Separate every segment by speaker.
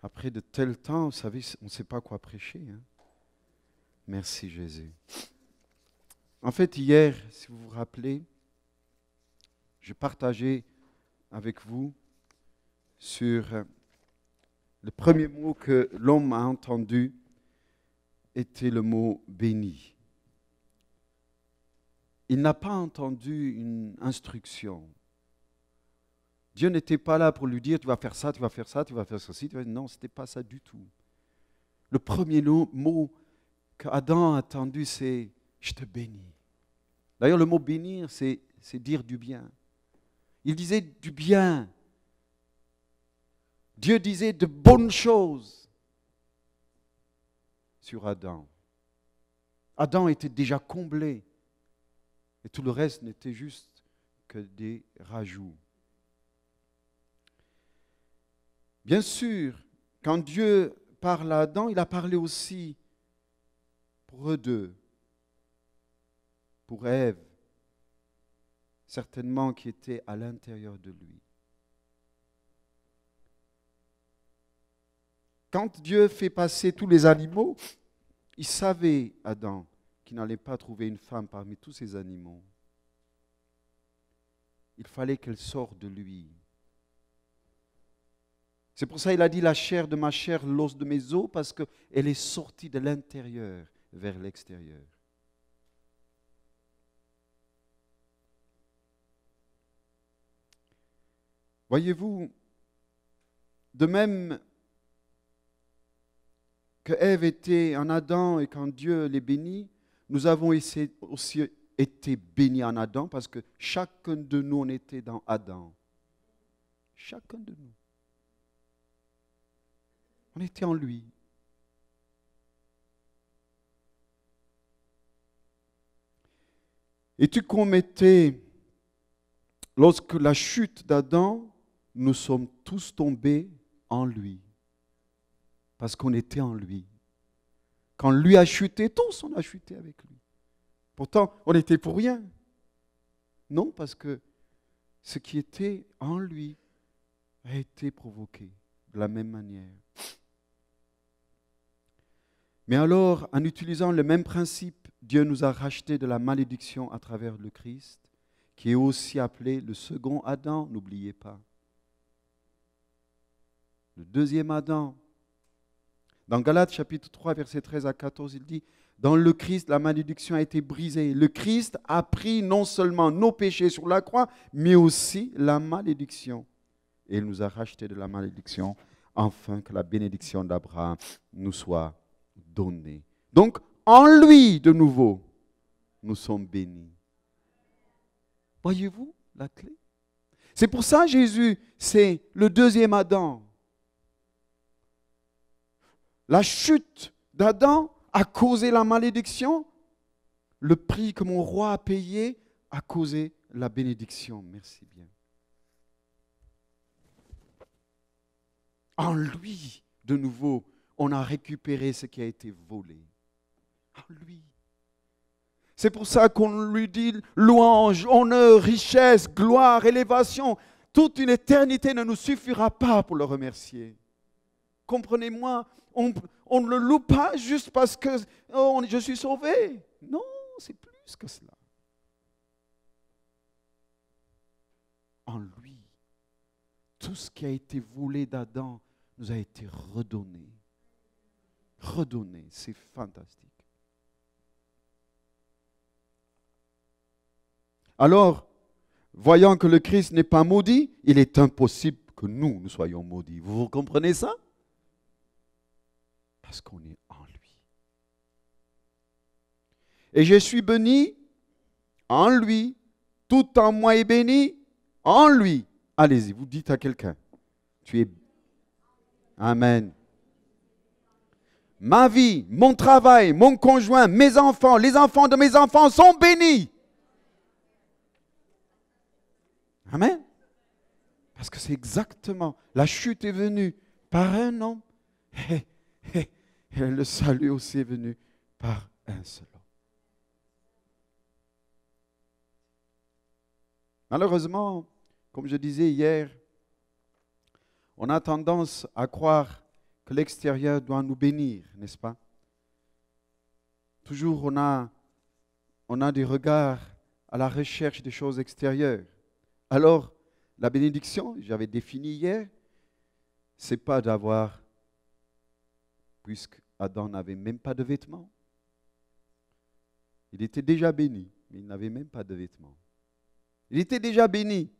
Speaker 1: Après de tel temps, vous savez, on ne sait pas quoi prêcher. Hein. Merci Jésus. En fait, hier, si vous vous rappelez, je partageais avec vous sur le premier mot que l'homme a entendu était le mot béni. Il n'a pas entendu une instruction. Dieu n'était pas là pour lui dire tu vas faire ça, tu vas faire ça, tu vas faire ceci. Non, ce n'était pas ça du tout. Le premier mot qu'Adam a entendu, c'est je te bénis. D'ailleurs, le mot bénir, c'est dire du bien. Il disait du bien. Dieu disait de bonnes choses sur Adam. Adam était déjà comblé. Et tout le reste n'était juste que des rajouts. Bien sûr, quand Dieu parle à Adam, il a parlé aussi pour eux deux, pour Ève, certainement qui était à l'intérieur de lui. Quand Dieu fait passer tous les animaux, il savait, Adam, qu'il n'allait pas trouver une femme parmi tous ces animaux. Il fallait qu'elle sorte de lui. C'est pour ça qu'il a dit la chair de ma chair, l'os de mes os, parce qu'elle est sortie de l'intérieur vers l'extérieur. Voyez-vous, de même que Ève était en Adam et quand Dieu les bénit, nous avons aussi été bénis en Adam parce que chacun de nous, on était dans Adam. Chacun de nous. On était en lui. Es-tu commettais, lorsque la chute d'Adam, nous sommes tous tombés en lui. Parce qu'on était en lui. Quand lui a chuté, tous on a chuté avec lui. Pourtant, on n'était pour rien. Non, parce que ce qui était en lui a été provoqué de la même manière. Mais alors, en utilisant le même principe, Dieu nous a rachetés de la malédiction à travers le Christ, qui est aussi appelé le second Adam, n'oubliez pas. Le deuxième Adam. Dans Galates chapitre 3, versets 13 à 14, il dit « Dans le Christ, la malédiction a été brisée. Le Christ a pris non seulement nos péchés sur la croix, mais aussi la malédiction. Et il nous a rachetés de la malédiction, afin que la bénédiction d'Abraham nous soit donnée. » Donc, en lui, de nouveau, nous sommes bénis. Voyez-vous la clé? C'est pour ça Jésus, c'est le deuxième Adam. La chute d'Adam a causé la malédiction. Le prix que mon roi a payé a causé la bénédiction. Merci bien. En lui, de nouveau, on a récupéré ce qui a été volé. En lui. C'est pour ça qu'on lui dit louange, honneur, richesse, gloire, élévation. Toute une éternité ne nous suffira pas pour le remercier. Comprenez-moi, on ne le loue pas juste parce que je suis sauvé. Non, c'est plus que cela. En lui, tout ce qui a été volé d'Adam nous a été redonné. Redonné, c'est fantastique. Alors, voyant que le Christ n'est pas maudit, il est impossible que nous soyons maudits. Vous comprenez ça? Parce qu'on est en lui. Et je suis béni en lui, tout en moi est béni en lui. Allez-y, vous dites à quelqu'un, tu es... Amen. Ma vie, mon travail, mon conjoint, mes enfants, les enfants de mes enfants sont bénis. Amen. Parce que c'est exactement, la chute est venue par un homme. Et le salut aussi est venu par un seul homme. Malheureusement, comme je disais hier, on a tendance à croire que l'extérieur doit nous bénir, n'est-ce pas? Toujours on a des regards à la recherche des choses extérieures. Alors, la bénédiction, j'avais défini hier, c'est pas d'avoir, puisque Adam n'avait même pas de vêtements. Il était déjà béni, mais il n'avait même pas de vêtements. Il était déjà béni,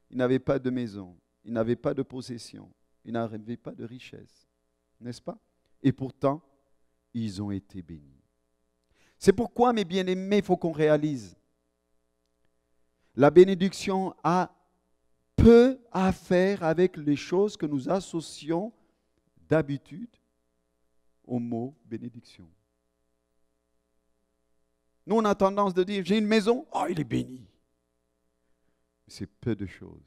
Speaker 1: il n'avait pas de maison, il n'avait pas de possession, il n'avait pas de richesse, n'est-ce pas? Et pourtant, ils ont été bénis. C'est pourquoi, mes bien-aimés, il faut qu'on réalise, la bénédiction a peu à faire avec les choses que nous associons d'habitude au mot bénédiction. Nous, on a tendance de dire, j'ai une maison, oh, il est béni. C'est peu de choses.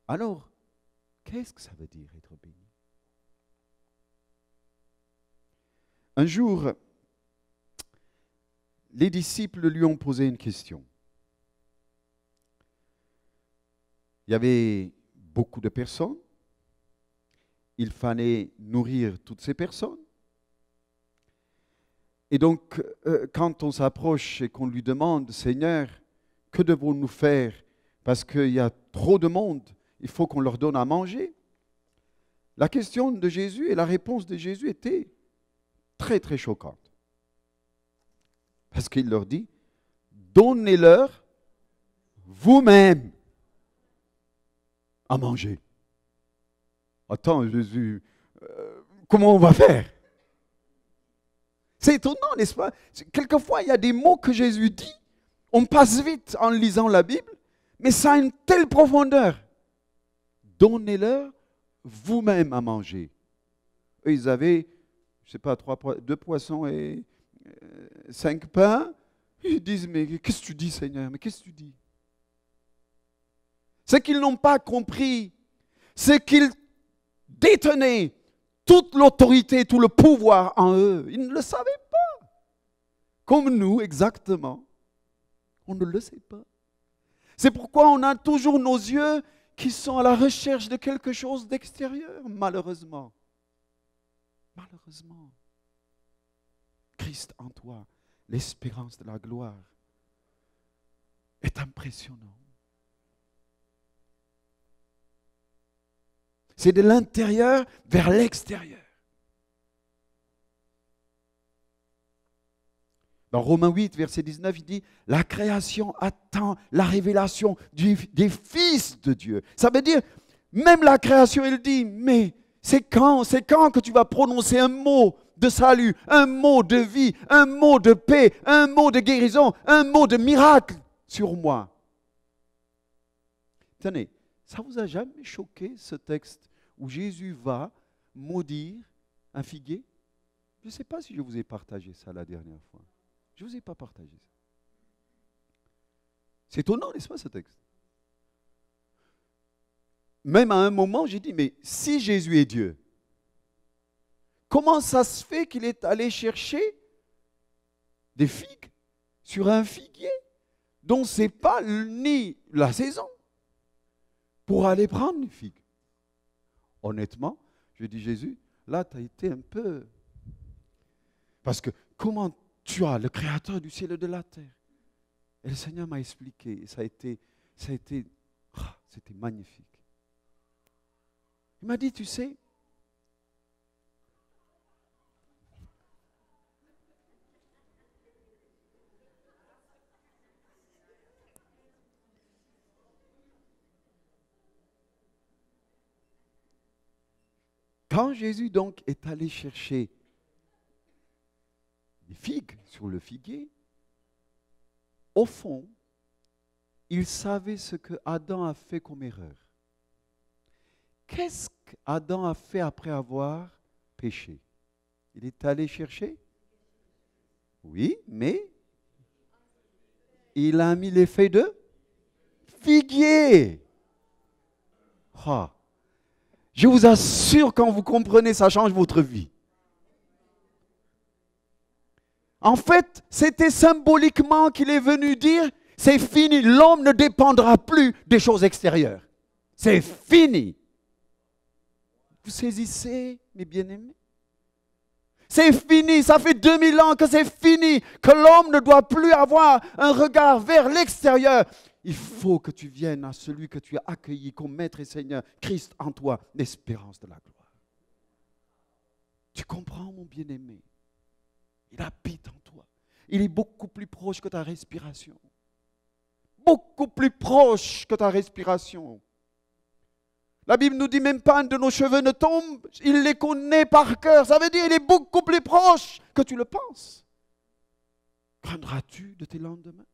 Speaker 1: Alors, qu'est-ce que ça veut dire être béni? Un jour, les disciples lui ont posé une question. Il y avait beaucoup de personnes. Il fallait nourrir toutes ces personnes. Et donc, quand on s'approche et qu'on lui demande, Seigneur, que devons-nous faire? Parce qu'il y a trop de monde, il faut qu'on leur donne à manger. La question de Jésus et la réponse de Jésus était très, très choquante. Parce qu'il leur dit, donnez-leur vous-même à manger. Attends, Jésus, comment on va faire? C'est étonnant, n'est-ce pas? Quelquefois, il y a des mots que Jésus dit, on passe vite en lisant la Bible, mais ça a une telle profondeur. Donnez-leur vous-même à manger. Eux, ils avaient, je ne sais pas, 2 poissons et 5 pains. Ils disent, mais qu'est-ce que tu dis, Seigneur? Mais qu'est-ce que tu dis? C'est qu'ils n'ont pas compris, c'est qu'ils détenaient toute l'autorité, tout le pouvoir en eux. Ils ne le savaient pas. Comme nous, exactement. On ne le sait pas. C'est pourquoi on a toujours nos yeux qui sont à la recherche de quelque chose d'extérieur, malheureusement. Malheureusement. Christ en toi, l'espérance de la gloire, est impressionnant. C'est de l'intérieur vers l'extérieur. Dans Romains 8, verset 19, il dit, la création attend la révélation des fils de Dieu. Ça veut dire, même la création, elle dit, mais c'est quand que tu vas prononcer un mot de salut, un mot de vie, un mot de paix, un mot de guérison, un mot de miracle sur moi? Tenez, ça vous a jamais choqué ce texte où Jésus va maudire un figuier? Je ne sais pas si je vous ai partagé ça la dernière fois. Je ne vous ai pas partagé ça. C'est étonnant, n'est-ce pas, ce texte? Même à un moment, j'ai dit, mais si Jésus est Dieu, comment ça se fait qu'il est allé chercher des figues sur un figuier dont ce n'est pas ni la saison pour aller prendre les figues? Honnêtement, je dis, Jésus, là, tu as été un peu... Parce que comment tu as le Créateur du ciel et de la terre? Et le Seigneur m'a expliqué, et c'était magnifique. Il m'a dit, tu sais, quand Jésus donc est allé chercher des figues sur le figuier, au fond, il savait ce que Adam a fait comme erreur. Qu'est-ce qu'Adam a fait après avoir péché? Il est allé chercher? Oui, mais il a mis l'effet de figuier. Oh. Je vous assure, quand vous comprenez, ça change votre vie. En fait, c'était symboliquement qu'il est venu dire, c'est fini, l'homme ne dépendra plus des choses extérieures. C'est fini. Vous saisissez, mes bien-aimés? C'est fini, ça fait 2000 ans que c'est fini, que l'homme ne doit plus avoir un regard vers l'extérieur. Il faut que tu viennes à celui que tu as accueilli comme Maître et Seigneur, Christ en toi, l'espérance de la gloire. Tu comprends, mon bien-aimé? Il habite en toi. Il est beaucoup plus proche que ta respiration. Beaucoup plus proche que ta respiration. La Bible nous dit même pas un de nos cheveux ne tombe, il les connaît par cœur. Ça veut dire qu'il est beaucoup plus proche que tu le penses. Craindras-tu de tes lendemains?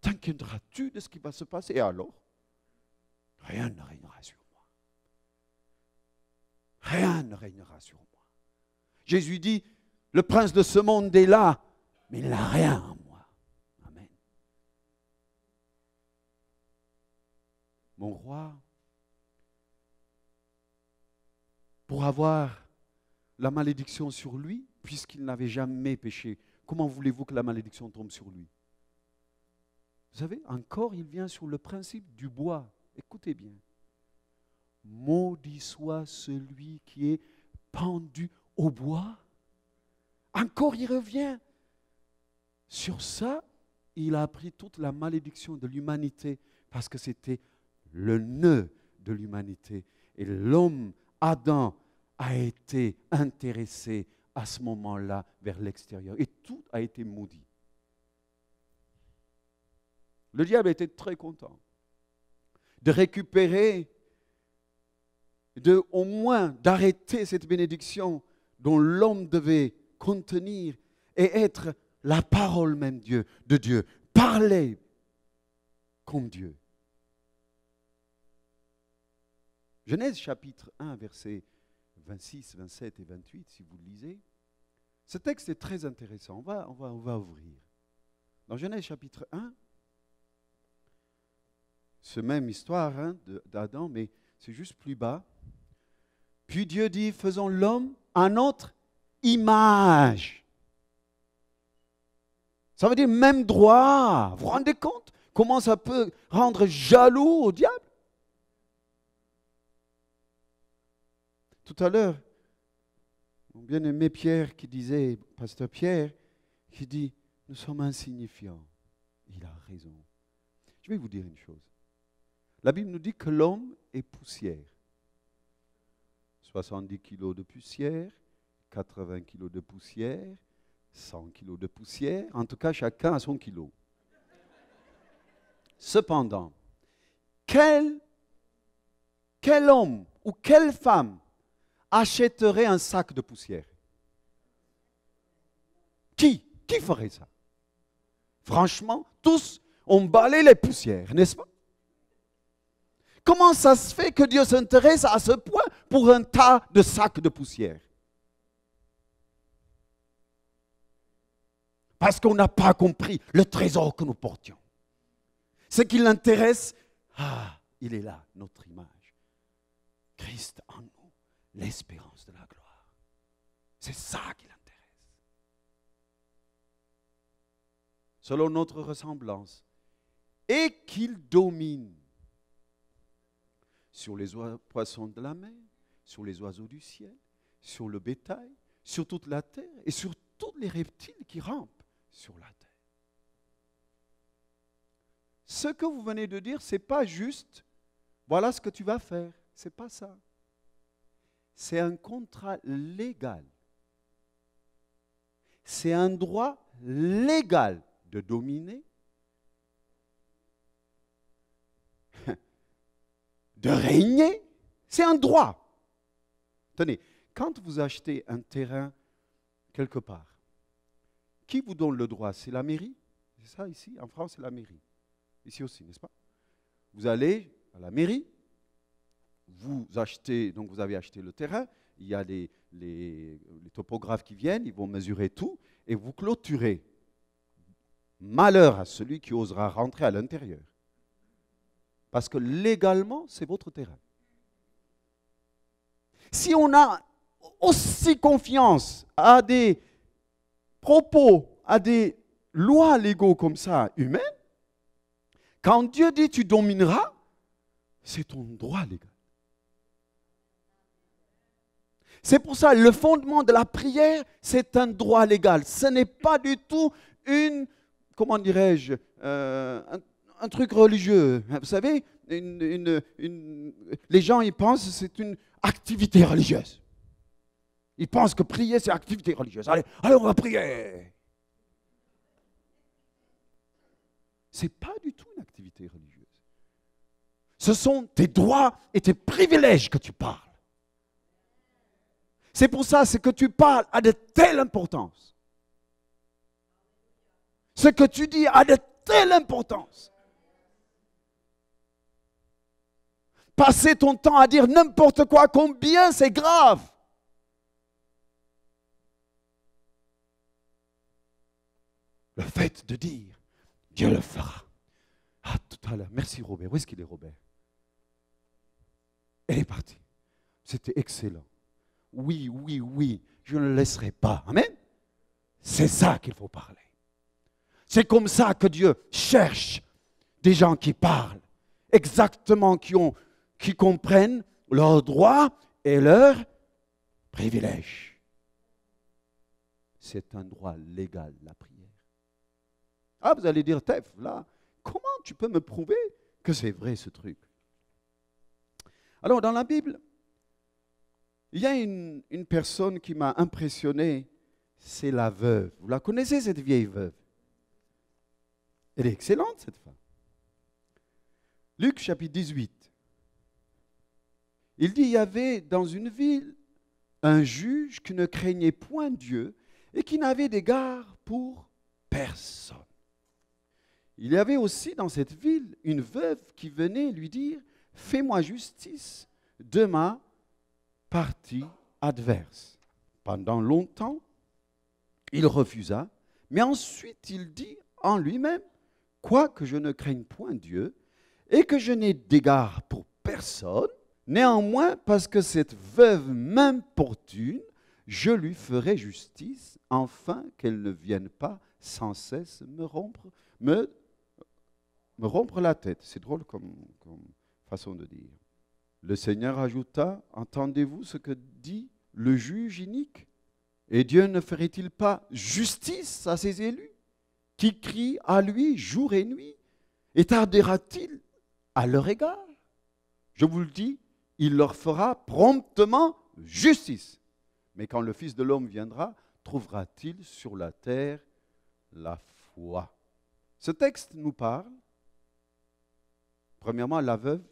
Speaker 1: T'inquiéteras-tu de ce qui va se passer? Et alors? Rien ne régnera sur moi. Rien ne régnera sur moi. Jésus dit, le prince de ce monde est là, mais il n'a rien en moi. Amen. Mon roi, pour avoir la malédiction sur lui, puisqu'il n'avait jamais péché, comment voulez-vous que la malédiction tombe sur lui? Vous savez, encore, il vient sur le principe du bois. Écoutez bien. Maudit soit celui qui est pendu au bois. Encore, il revient. Sur ça, il a appris toute la malédiction de l'humanité parce que c'était le nœud de l'humanité. Et l'homme, Adam, a été intéressé à ce moment-là vers l'extérieur. Et tout a été maudit. Le diable était très content de récupérer, au moins d'arrêter cette bénédiction dont l'homme devait contenir et être la parole même de Dieu. Parler comme Dieu. Genèse chapitre 1, versets 26, 27 et 28, si vous le lisez. Ce texte est très intéressant. On va ouvrir. Dans Genèse chapitre 1, c'est même histoire d'Adam, mais c'est juste plus bas. Puis Dieu dit, faisons l'homme à notre image. Ça veut dire même droit. Vous vous rendez compte comment ça peut rendre jaloux au diable? Tout à l'heure, mon bien-aimé Pierre qui disait, pasteur Pierre, qui dit, nous sommes insignifiants. Il a raison. Je vais vous dire une chose. La Bible nous dit que l'homme est poussière. 70 kilos de poussière, 80 kilos de poussière, 100 kilos de poussière. En tout cas, chacun a son kilo. Cependant, quel homme ou quelle femme achèterait un sac de poussière? Qui ferait ça? Franchement, tous ont balayé les poussières, n'est-ce pas? Comment ça se fait que Dieu s'intéresse à ce point pour un tas de sacs de poussière? Parce qu'on n'a pas compris le trésor que nous portions. Ce qui l'intéresse, il est là, notre image. Christ en nous, l'espérance de la gloire. C'est ça qui l'intéresse. Selon notre ressemblance. Et qu'il domine sur les poissons de la mer, sur les oiseaux du ciel, sur le bétail, sur toute la terre et sur tous les reptiles qui rampent sur la terre. Ce que vous venez de dire, ce n'est pas juste, voilà ce que tu vas faire. Ce n'est pas ça. C'est un contrat légal. C'est un droit légal de dominer, de régner. C'est un droit. Tenez, quand vous achetez un terrain quelque part, qui vous donne le droit? C'est la mairie? C'est ça ici? En France, c'est la mairie. Ici aussi, n'est-ce pas? Vous allez à la mairie, vous achetez, donc vous avez acheté le terrain, il y a les topographes qui viennent, ils vont mesurer tout, et vous clôturez. Malheur à celui qui osera rentrer à l'intérieur. Parce que légalement, c'est votre terrain. Si on a aussi confiance à des propos, à des lois légaux comme ça, humaines, quand Dieu dit tu domineras, c'est ton droit légal. C'est pour ça, le fondement de la prière, c'est un droit légal. Ce n'est pas du tout comment dirais-je, un truc religieux. Vous savez, les gens, ils pensent que c'est une activité religieuse. Ils pensent que prier, c'est activité religieuse. Allez, on va prier. Ce n'est pas du tout une activité religieuse. Ce sont tes droits et tes privilèges que tu parles. C'est pour ça, ce que tu parles a de telle importance. Ce que tu dis a de telle importance. Passer ton temps à dire n'importe quoi, combien c'est grave. Le fait de dire, Dieu le fera. Ah, tout à l'heure. Merci Robert. Où est-ce qu'il est, Robert? Elle est partie. C'était excellent. Oui, oui, oui, je ne le laisserai pas. Amen. C'est ça qu'il faut parler. C'est comme ça que Dieu cherche des gens qui parlent, exactement, qui comprennent leurs droits et leurs privilèges. C'est un droit légal, la prière. Ah, vous allez dire, Tef, là, comment tu peux me prouver que c'est vrai ce truc? Alors, dans la Bible, il y a une personne qui m'a impressionné, c'est la veuve. Vous la connaissez, cette vieille veuve? Elle est excellente, cette femme. Luc chapitre 18. Il dit, il y avait dans une ville un juge qui ne craignait point Dieu et qui n'avait d'égard pour personne. Il y avait aussi dans cette ville une veuve qui venait lui dire, fais-moi justice de ma partie adverse. Pendant longtemps, il refusa, mais ensuite il dit en lui-même, quoique je ne craigne point Dieu et que je n'ai d'égard pour personne, néanmoins, parce que cette veuve m'importune, je lui ferai justice, afin qu'elle ne vienne pas sans cesse me rompre la tête. C'est drôle comme façon de dire. Le Seigneur ajouta, entendez-vous ce que dit le juge inique? Et Dieu ne ferait-il pas justice à ses élus, qui crient à lui jour et nuit? Et tardera-t-il à leur égard? Je vous le dis, il leur fera promptement justice. Mais quand le Fils de l'homme viendra, trouvera-t-il sur la terre la foi? Ce texte nous parle, premièrement, la veuve.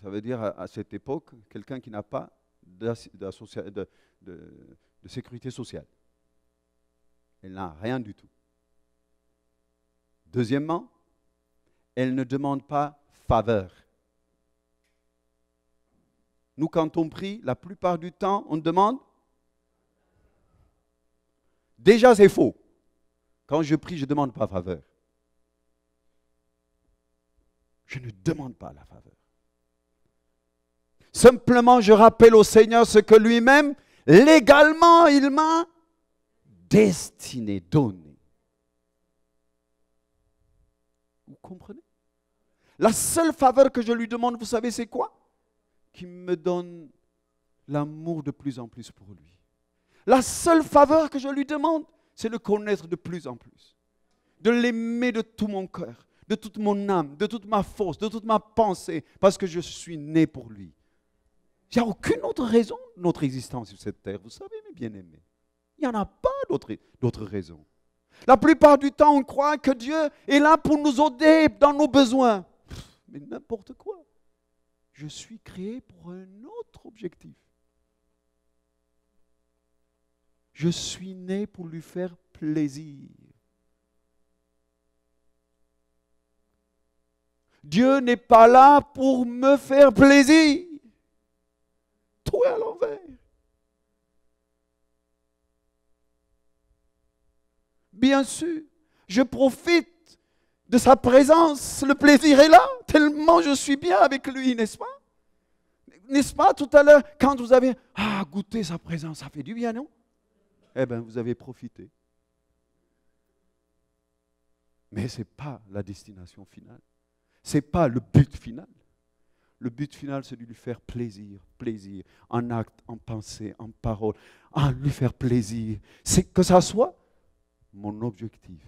Speaker 1: Ça veut dire à cette époque, quelqu'un qui n'a pas de sécurité sociale. Elle n'a rien du tout. Deuxièmement, elle ne demande pas faveur. Nous, quand on prie, la plupart du temps, on demande. Déjà, c'est faux. Quand je prie, je ne demande pas faveur. Je ne demande pas la faveur. Simplement, je rappelle au Seigneur ce que lui-même, légalement, il m'a destiné, donné. Vous comprenez? La seule faveur que je lui demande, vous savez, c'est quoi? Qu'il me donne l'amour de plus en plus pour lui. La seule faveur que je lui demande, c'est de le connaître de plus en plus. De l'aimer de tout mon cœur, de toute mon âme, de toute ma force, de toute ma pensée, parce que je suis né pour lui. Il n'y a aucune autre raison de notre existence sur cette terre, vous savez, mes bien-aimés. Il n'y en a pas d'autres raisons. La plupart du temps, on croit que Dieu est là pour nous aider dans nos besoins. Mais n'importe quoi. Je suis créé pour un autre objectif. Je suis né pour lui faire plaisir. Dieu n'est pas là pour me faire plaisir. Tout est à l'envers. Bien sûr, je profite de sa présence. Le plaisir est là, tellement je suis bien avec lui, n'est-ce pas? N'est-ce pas, tout à l'heure, quand vous avez goûté sa présence, ça fait du bien, non? Eh bien, vous avez profité. Mais ce n'est pas la destination finale. Ce n'est pas le but final. le but final, c'est de lui faire plaisir, plaisir, en acte, en pensée, en parole, à lui faire plaisir. C'est que ça soit mon objectif.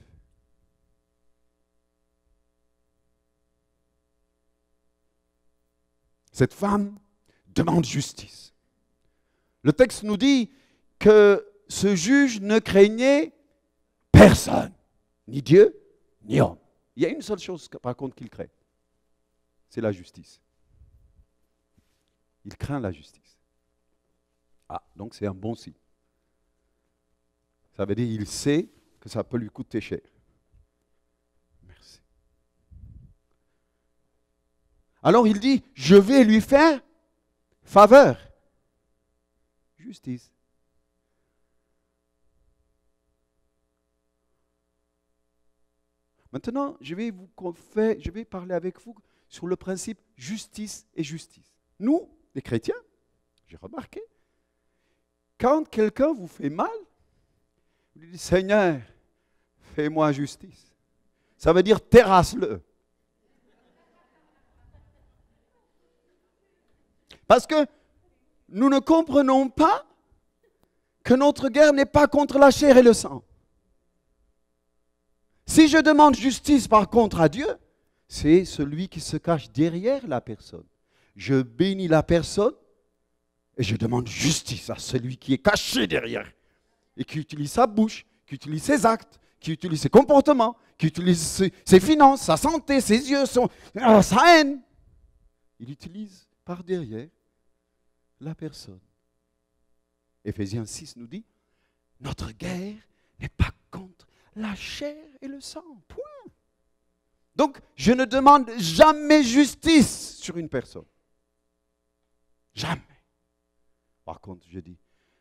Speaker 1: Cette femme demande justice. Le texte nous dit que ce juge ne craignait personne, ni Dieu, ni homme. Il y a une seule chose, par contre, qu'il craint, c'est la justice. Il craint la justice. Ah, donc c'est un bon signe. Ça veut dire qu'il sait que ça peut lui coûter cher. Merci. Alors il dit, je vais lui faire faveur. Justice. Maintenant, je vais parler avec vous sur le principe justice et justice. Nous, les chrétiens, j'ai remarqué, quand quelqu'un vous fait mal, vous dites, Seigneur, fais-moi justice. Ça veut dire terrasse-le. Parce que nous ne comprenons pas que notre guerre n'est pas contre la chair et le sang. Si je demande justice par contre à Dieu, c'est celui qui se cache derrière la personne. Je bénis la personne et je demande justice à celui qui est caché derrière et qui utilise sa bouche, qui utilise ses actes, qui utilise ses comportements, qui utilise ses finances, sa santé, ses yeux, sa haine. Il utilise par derrière la personne. Éphésiens 6 nous dit, notre guerre n'est pas contre la chair et le sang. Point. Donc, je ne demande jamais justice sur une personne. Jamais. Par contre, je dis,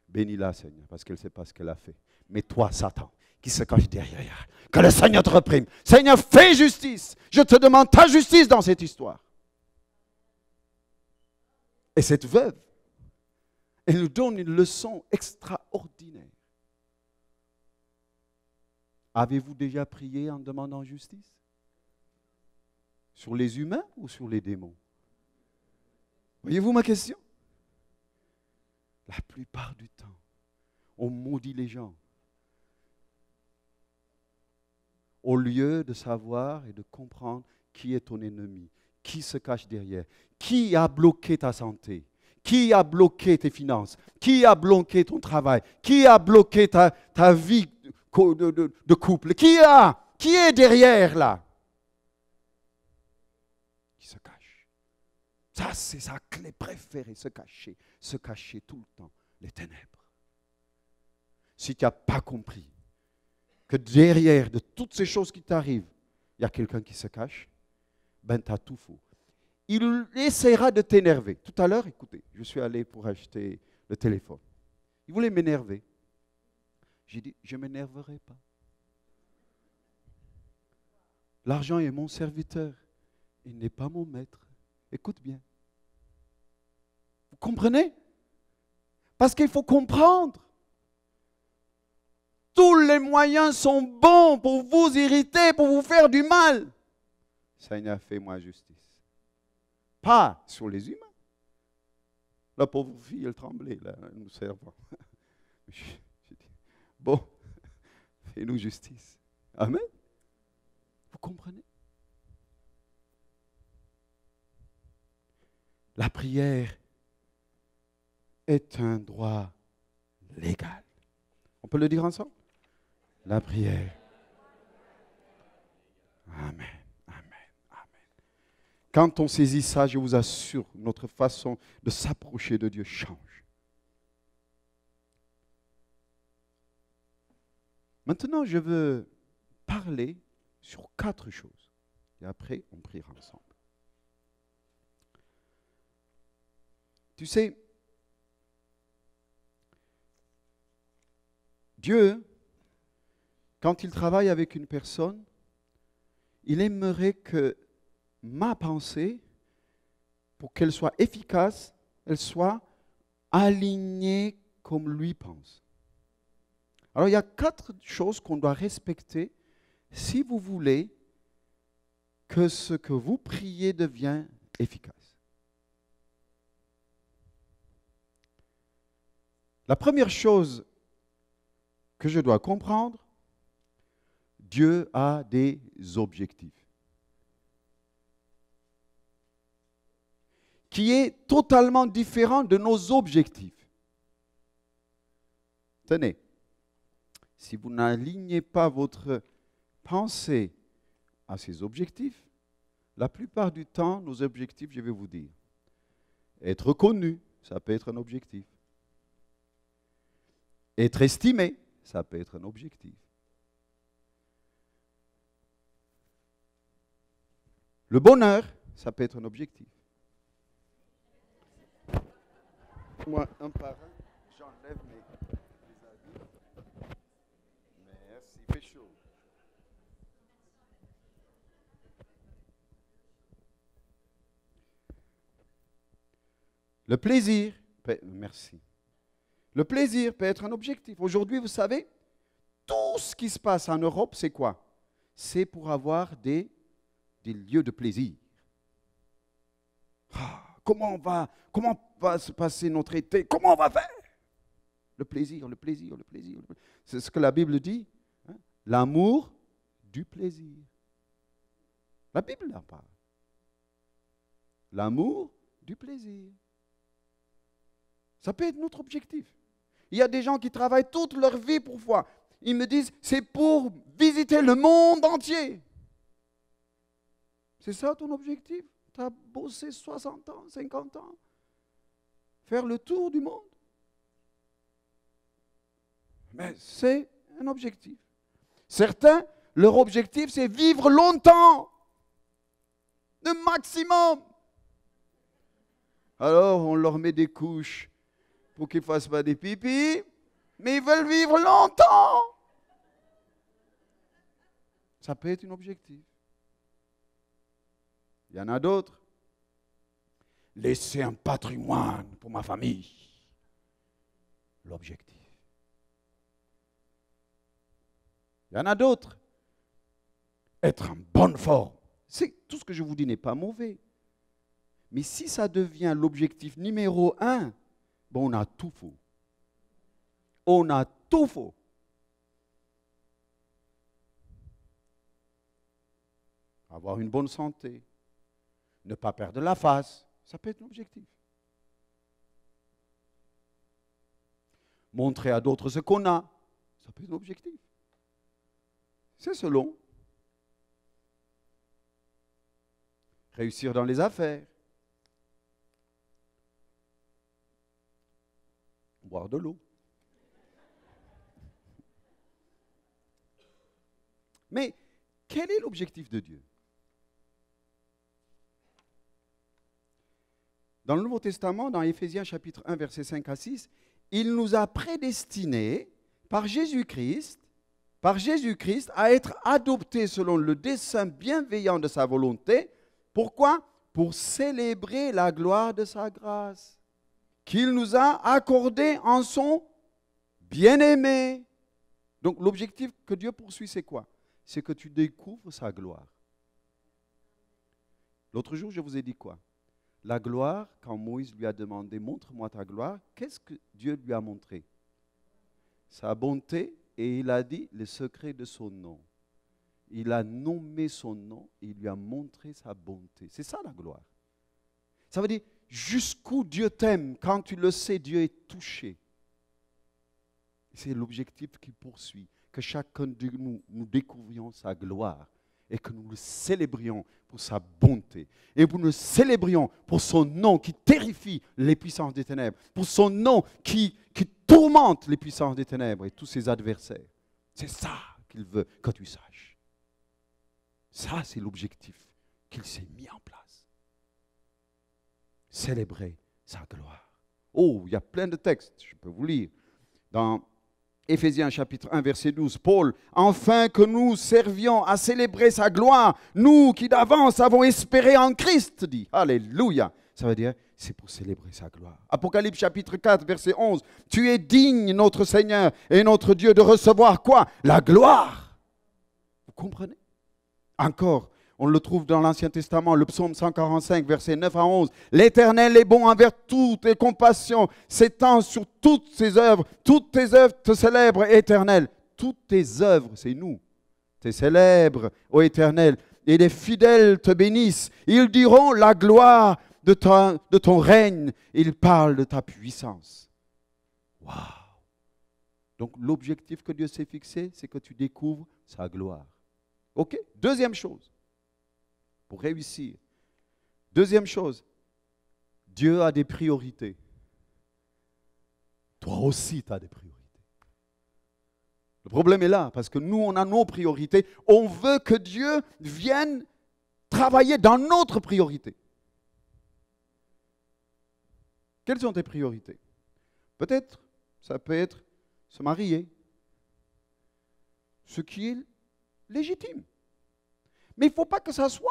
Speaker 1: bénis-la, Seigneur, parce qu'elle ne sait pas ce qu'elle a fait. Mais toi, Satan, qui se cache derrière, que le Seigneur te reprime. Seigneur, fais justice. Je te demande ta justice dans cette histoire. Et cette veuve, elle nous donne une leçon extraordinaire. Avez-vous déjà prié en demandant justice? Sur les humains ou sur les démons? Voyez-vous ma question? La plupart du temps, on maudit les gens au lieu de savoir et de comprendre qui est ton ennemi, qui se cache derrière, qui a bloqué ta santé, qui a bloqué tes finances, qui a bloqué ton travail, qui a bloqué ta vie de couple, qui est derrière là? Qui se cache. Ça, c'est sa clé préférée, se cacher tout le temps, les ténèbres. Si tu n'as pas compris que derrière de toutes ces choses qui t'arrivent, il y a quelqu'un qui se cache, ben tu as tout faux. Il essaiera de t'énerver. Tout à l'heure, écoutez, je suis allé pour acheter le téléphone. Il voulait m'énerver. J'ai dit, je ne m'énerverai pas. L'argent est mon serviteur. Il n'est pas mon maître. Écoute bien. Vous comprenez? Parce qu'il faut comprendre. Tous les moyens sont bons pour vous irriter, pour vous faire du mal. Seigneur, fais-moi justice. Pas sur les humains. La pauvre fille, elle tremblait, là, nous servant. J'ai dit, bon, fais-nous justice. Amen. Vous comprenez? La prière est un droit légal. On peut le dire ensemble? La prière. Amen. Quand on saisit ça, je vous assure, notre façon de s'approcher de Dieu change. Maintenant, je veux parler sur 4 choses. Et après, on priera ensemble. Tu sais, Dieu, quand il travaille avec une personne, il aimerait que ma pensée, pour qu'elle soit efficace, elle soit alignée comme lui pense. Alors il y a 4 choses qu'on doit respecter si vous voulez que ce que vous priez devienne efficace. La première chose que je dois comprendre, Dieu a des objectifs. Qui est totalement différent de nos objectifs. Tenez, si vous n'alignez pas votre pensée à ces objectifs, la plupart du temps, nos objectifs, je vais vous dire, être connu, ça peut être un objectif. Être estimé, ça peut être un objectif. Le bonheur, ça peut être un objectif. Moi, un par un, j'enlève mes habits. Merci, il fait chaud. Le plaisir, merci. Le plaisir peut être un objectif. Aujourd'hui, vous savez, tout ce qui se passe en Europe, c'est quoi? C'est pour avoir des lieux de plaisir. Comment va se passer notre été? Comment on va faire? Le plaisir, le plaisir, le plaisir. C'est ce que la Bible dit. Hein? L'amour du plaisir. La Bible en parle. L'amour du plaisir. Ça peut être notre objectif. Il y a des gens qui travaillent toute leur vie pour voir. Ils me disent, c'est pour visiter le monde entier. C'est ça ton objectif? Tu as bossé 60 ans, 50 ans. Faire le tour du monde. Mais c'est un objectif. Certains, leur objectif, c'est vivre longtemps. Le maximum. Alors, on leur met des couches pour qu'ils ne fassent pas des pipis, mais ils veulent vivre longtemps. Ça peut être un objectif. Il y en a d'autres. Laisser un patrimoine pour ma famille. L'objectif. Il y en a d'autres. Être en bonne forme. Tout ce que je vous dis n'est pas mauvais. Mais si ça devient l'objectif numéro 1, bon, on a tout faux. On a tout faux. Avoir une bonne santé, ne pas perdre la face, ça peut être un objectif. Montrer à d'autres ce qu'on a, ça peut être un objectif. C'est selon. Réussir dans les affaires. Boire de l'eau. Mais quel est l'objectif de Dieu? Dans le Nouveau Testament, dans Éphésiens chapitre 1, versets 5 à 6, il nous a prédestinés par Jésus-Christ à être adoptés selon le dessein bienveillant de sa volonté. Pourquoi? Pour célébrer la gloire de sa grâce qu'il nous a accordée en son bien-aimé. Donc l'objectif que Dieu poursuit, c'est quoi? C'est que tu découvres sa gloire. L'autre jour, je vous ai dit quoi? La gloire, quand Moïse lui a demandé, montre-moi ta gloire, qu'est-ce que Dieu lui a montré? Sa bonté, et il a dit le secret de son nom. Il a nommé son nom et il lui a montré sa bonté. C'est ça la gloire. Ça veut dire, jusqu'où Dieu t'aime, quand tu le sais, Dieu est touché. C'est l'objectif qu'il poursuit, que chacun de nous, nous découvrions sa gloire et que nous le célébrions pour sa bonté. Et nous le célébrions pour son nom qui terrifie les puissances des ténèbres, pour son nom qui tourmente les puissances des ténèbres et tous ses adversaires. C'est ça qu'il veut que tu saches. Ça, c'est l'objectif qu'il s'est mis en place. Célébrer sa gloire. Oh, il y a plein de textes, je peux vous lire. Dans Éphésiens chapitre 1, verset 12, Paul, « Afin que nous servions à célébrer sa gloire, nous qui d'avance avons espéré en Christ, dit. Alléluia. » Ça veut dire, c'est pour célébrer sa gloire. Apocalypse chapitre 4, verset 11, « Tu es digne, notre Seigneur et notre Dieu, de recevoir quoi? La gloire. » Vous comprenez? Encore, On le trouve dans l'Ancien Testament, le psaume 145, versets 9 à 11. L'Éternel est bon envers toutes les compassions, s'étend sur toutes ses œuvres. Toutes tes œuvres te célèbrent, Éternel. Toutes tes œuvres, c'est nous, te célèbrent, ô Éternel. Et les fidèles te bénissent. Ils diront la gloire de ton règne. Ils parlent de ta puissance. Waouh! Donc l'objectif que Dieu s'est fixé, c'est que tu découvres sa gloire. Ok? Deuxième chose, pour réussir. Deuxième chose, Dieu a des priorités. Toi aussi, tu as des priorités. Le problème est là, parce que nous, on a nos priorités. On veut que Dieu vienne travailler dans notre priorité. Quelles sont tes priorités? Peut-être, ça peut être se marier, ce qui est légitime. Mais il ne faut pas que ça soit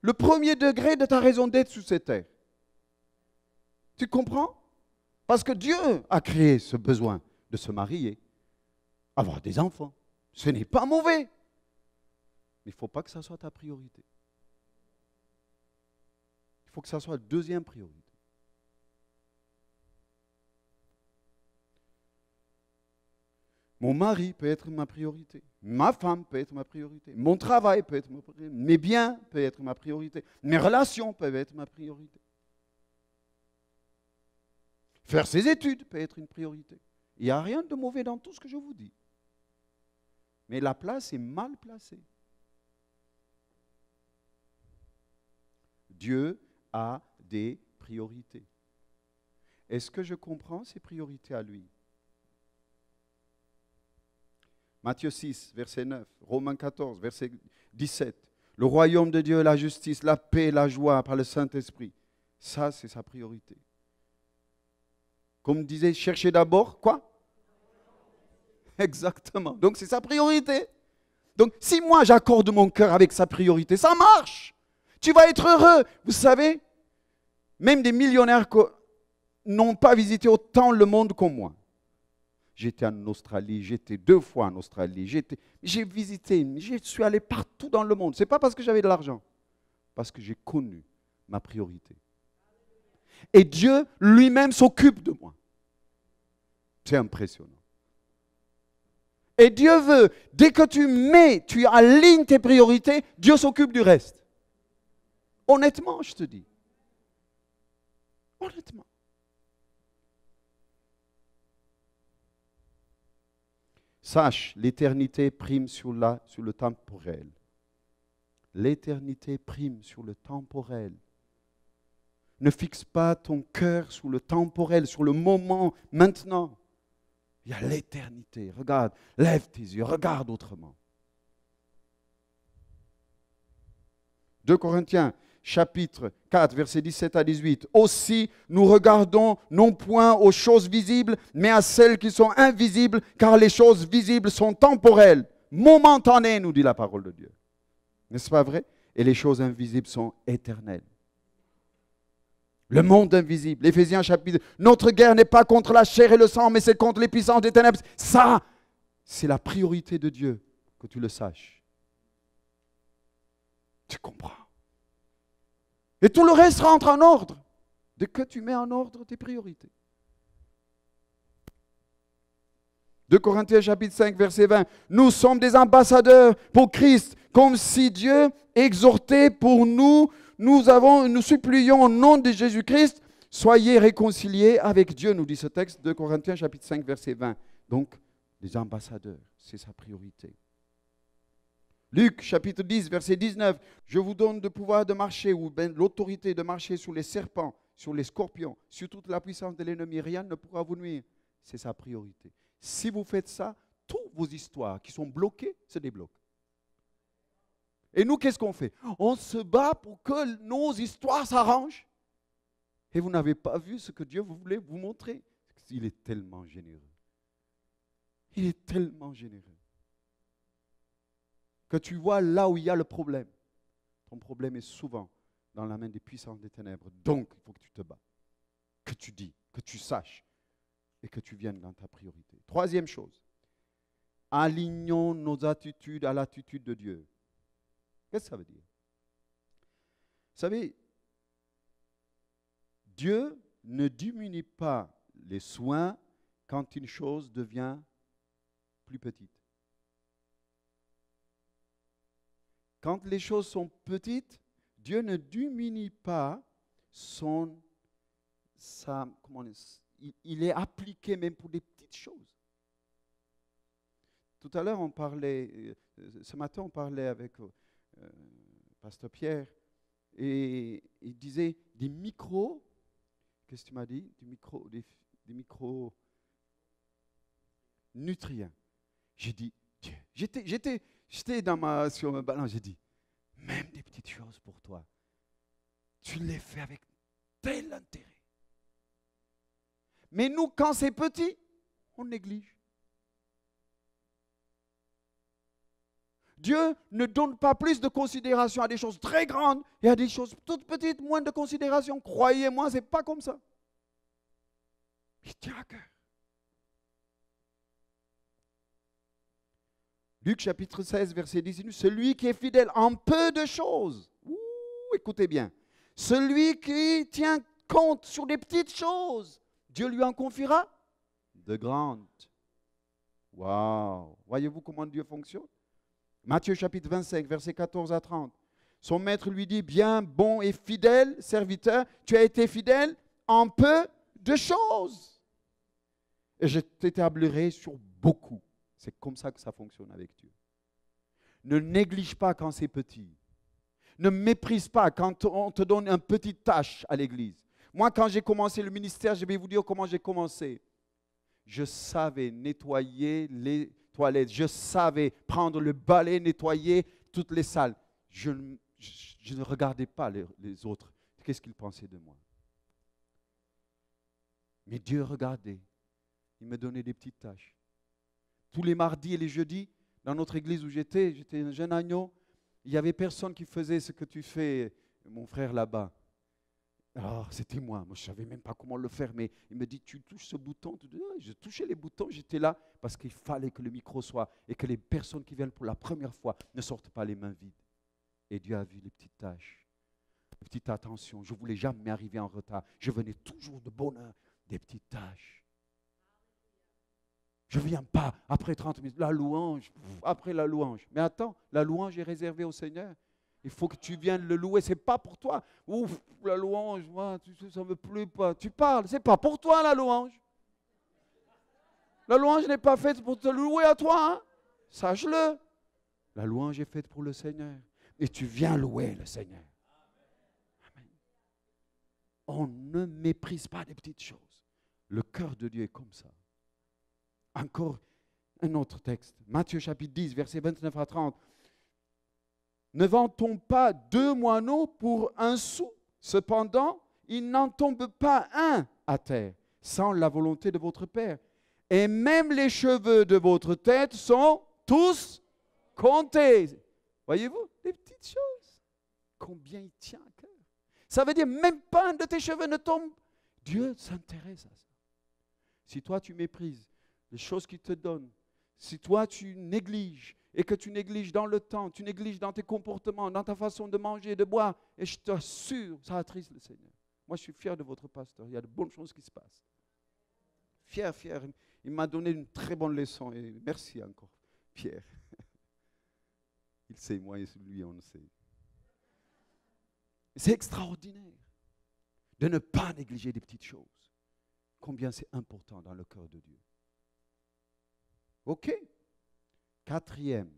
Speaker 1: le premier degré de ta raison d'être sur cette terre. Tu comprends? Parce que Dieu a créé ce besoin de se marier, avoir des enfants. Ce n'est pas mauvais. Mais il ne faut pas que ça soit ta priorité. Il faut que ça soit la deuxième priorité. Mon mari peut être ma priorité. Ma femme peut être ma priorité. Mon travail peut être ma priorité. Mes biens peuvent être ma priorité. Mes relations peuvent être ma priorité. Faire ses études peut être une priorité. Il n'y a rien de mauvais dans tout ce que je vous dis. Mais la place est mal placée. Dieu a des priorités. Est-ce que je comprends ses priorités à lui? Matthieu 6, verset 9, Romains 14, verset 17. Le royaume de Dieu, la justice, la paix, la joie par le Saint-Esprit. Ça, c'est sa priorité. Comme disait, cherchez d'abord, quoi? Exactement. Donc, c'est sa priorité. Donc, si moi, j'accorde mon cœur avec sa priorité, ça marche. Tu vas être heureux. Vous savez, même des millionnaires n'ont pas visité autant le monde que moi. J'étais en Australie, j'étais 2 fois en Australie, j'ai visité, je suis allé partout dans le monde. Ce n'est pas parce que j'avais de l'argent, parce que j'ai connu ma priorité. Et Dieu lui-même s'occupe de moi. C'est impressionnant. Et Dieu veut, dès que tu alignes tes priorités, Dieu s'occupe du reste. Honnêtement, je te dis. Honnêtement. Sache, l'éternité prime sur le temporel. L'éternité prime sur le temporel. Ne fixe pas ton cœur sur le temporel, sur le moment, maintenant. Il y a l'éternité. Regarde, lève tes yeux, regarde autrement. 2 Corinthiens, chapitre 4, versets 17 à 18. Aussi, nous regardons non point aux choses visibles, mais à celles qui sont invisibles, car les choses visibles sont temporelles, momentanées, nous dit la parole de Dieu. N'est-ce pas vrai? Et les choses invisibles sont éternelles. Le monde invisible. Éphésiens chapitre. Notre guerre n'est pas contre la chair et le sang, mais c'est contre les puissances des ténèbres. Ça, c'est la priorité de Dieu, que tu le saches. Tu comprends? Et tout le reste rentre en ordre. Dès que tu mets en ordre tes priorités. 2 Corinthiens chapitre 5, verset 20. Nous sommes des ambassadeurs pour Christ, comme si Dieu exhortait pour nous. Nous supplions au nom de Jésus-Christ, soyez réconciliés avec Dieu, nous dit ce texte, 2 Corinthiens chapitre 5, verset 20. Donc, les ambassadeurs, c'est sa priorité. Luc chapitre 10, verset 19. Je vous donne le pouvoir de marcher, ou l'autorité de marcher sur les serpents, sur les scorpions, sur toute la puissance de l'ennemi. Rien ne pourra vous nuire. C'est sa priorité. Si vous faites ça, toutes vos histoires qui sont bloquées se débloquent. Et nous, qu'est-ce qu'on fait? On se bat pour que nos histoires s'arrangent. Et vous n'avez pas vu ce que Dieu voulait vous montrer. Il est tellement généreux. Il est tellement généreux. Que tu vois là où il y a le problème. Ton problème est souvent dans la main des puissances des ténèbres. Donc, il faut que tu te bats. Que tu dis, que tu saches. Et que tu viennes dans ta priorité. Troisième chose. Alignons nos attitudes à l'attitude de Dieu. Qu'est-ce que ça veut dire? savez, Dieu ne diminue pas les soins quand une chose devient plus petite. Quand les choses sont petites, Dieu ne diminue pas il est appliqué même pour des petites choses. Tout à l'heure, ce matin, on parlait avec Pasteur Pierre, et il disait des micros, qu'est-ce que tu m'as dit? Des micro-nutriments. J'ai dit, Dieu, j'étais sur ma balance, j'ai dit, même des petites choses pour toi, tu les fais avec tel intérêt. Mais nous, quand c'est petit, on néglige. Dieu ne donne pas plus de considération à des choses très grandes et à des choses toutes petites, moins de considération. Croyez-moi, ce n'est pas comme ça. Il tient à cœur. Luc chapitre 16, verset 19, celui qui est fidèle en peu de choses, écoutez bien, celui qui tient compte sur des petites choses, Dieu lui en confiera de grandes. Waouh! Voyez-vous comment Dieu fonctionne? Matthieu chapitre 25, versets 14 à 30. Son maître lui dit, bien, bon et fidèle serviteur, tu as été fidèle en peu de choses. Et je t'établirai sur beaucoup. C'est comme ça que ça fonctionne avec Dieu. Ne néglige pas quand c'est petit. Ne méprise pas quand on te donne une petite tâche à l'église. Moi, quand j'ai commencé le ministère, je vais vous dire comment j'ai commencé. Je savais nettoyer les toilettes. Je savais prendre le balai, nettoyer toutes les salles. Je ne regardais pas les autres. Qu'est-ce qu'ils pensaient de moi? Mais Dieu regardait. Il me donnait des petites tâches. Tous les mardis et les jeudis, dans notre église où j'étais un jeune agneau, il n'y avait personne qui faisait ce que tu fais, mon frère là-bas. Alors, c'était moi. Moi, je ne savais même pas comment le faire, mais il me dit, tu touches ce bouton. Je touchais les boutons, j'étais là parce qu'il fallait que le micro soit et que les personnes qui viennent pour la première fois ne sortent pas les mains vides. Et Dieu a vu les petites tâches, les petites attentions. Je ne voulais jamais arriver en retard. Je venais toujours de bonne heure, des petites tâches. Je ne viens pas après 30 minutes, la louange, après la louange. Mais attends, la louange est réservée au Seigneur. Il faut que tu viennes le louer, ce n'est pas pour toi. Ouf, la louange, moi, ça ne me plaît pas. Tu parles, ce n'est pas pour toi la louange. La louange n'est pas faite pour te louer à toi, hein? Sache-le. La louange est faite pour le Seigneur. Et tu viens louer le Seigneur. Amen. On ne méprise pas les petites choses. Le cœur de Dieu est comme ça. Encore un autre texte. Matthieu chapitre 10, versets 29 à 30. Ne vend-on pas 2 moineaux pour 1 sou? Cependant, il n'en tombe pas un à terre, sans la volonté de votre Père. Et même les cheveux de votre tête sont tous comptés. Voyez-vous, les petites choses. Combien il tient à cœur. Ça veut dire même pas un de tes cheveux ne tombe. Dieu s'intéresse à ça. Si toi tu méprises les choses qu'il te donne, si toi tu négliges, et que tu négliges dans le temps, tu négliges dans tes comportements, dans ta façon de manger, de boire, et je t'assure, ça attriste le Seigneur. Moi, je suis fier de votre pasteur. Il y a de bonnes choses qui se passent. Fier. Il m'a donné une très bonne leçon, et merci encore, Pierre. Il sait, moi et lui, on le sait. C'est extraordinaire de ne pas négliger des petites choses. Combien c'est important dans le cœur de Dieu. OK. 4e,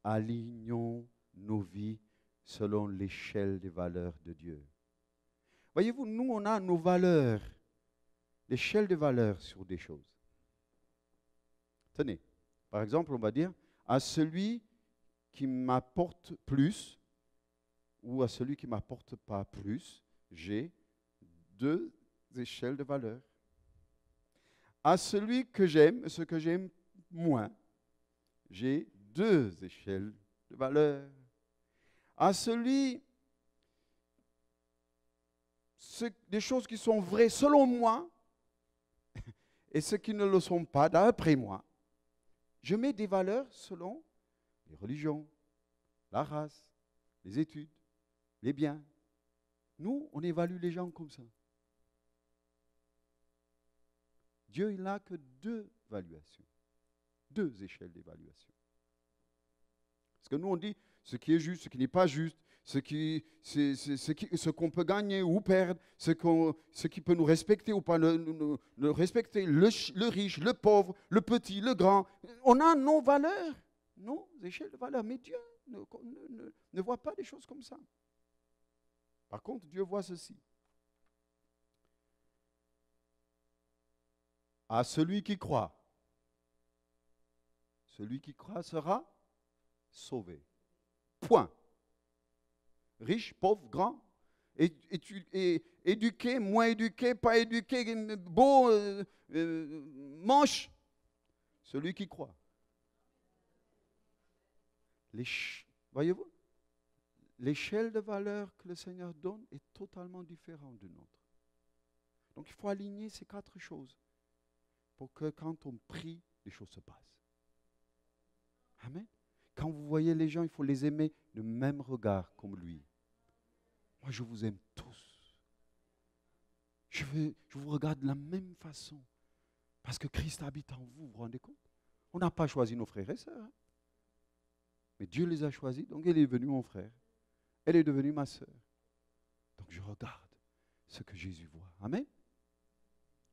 Speaker 1: alignons nos vies selon l'échelle des valeurs de Dieu. Voyez-vous, nous, on a nos valeurs, l'échelle des valeurs sur des choses. Tenez, par exemple, on va dire, à celui qui m'apporte plus ou à celui qui ne m'apporte pas plus, j'ai 2 échelles de valeurs. À celui que j'aime, ce que j'aime moins, j'ai 2 échelles de valeur. À des choses qui sont vraies selon moi et ceux qui ne le sont pas d'après moi, je mets des valeurs selon les religions, la race, les études, les biens. Nous, on évalue les gens comme ça. Dieu, il n'a que deux valuations, deux échelles d'évaluation. Parce que nous, on dit ce qui est juste, ce qui n'est pas juste, ce qu'on peut gagner ou perdre, ce qui peut nous respecter ou pas nous respecter, le riche, le pauvre, le petit, le grand. On a nos valeurs, nos échelles de valeurs. Mais Dieu ne voit pas des choses comme ça. Par contre, Dieu voit ceci. À celui qui croit sera sauvé. Point. Riche, pauvre, grand, éduqué, moins éduqué, pas éduqué, beau, moche. Celui qui croit. Voyez-vous, l'échelle de valeur que le Seigneur donne est totalement différente de notre. Donc il faut aligner ces quatre choses pour que quand on prie, les choses se passent. Amen. Quand vous voyez les gens, il faut les aimer de même regard comme lui. Moi, je vous aime tous. Je vous regarde de la même façon. Parce que Christ habite en vous, vous vous rendez compte? On n'a pas choisi nos frères et sœurs. Hein? Mais Dieu les a choisis, donc elle est devenue mon frère. Elle est devenue ma sœur. Donc je regarde ce que Jésus voit. Amen.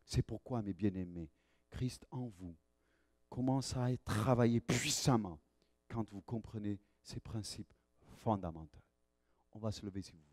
Speaker 1: C'est pourquoi, mes bien-aimés, Christ en vous commence à être travaillé puissamment quand vous comprenez ces principes fondamentaux. On va se lever si vous voulez.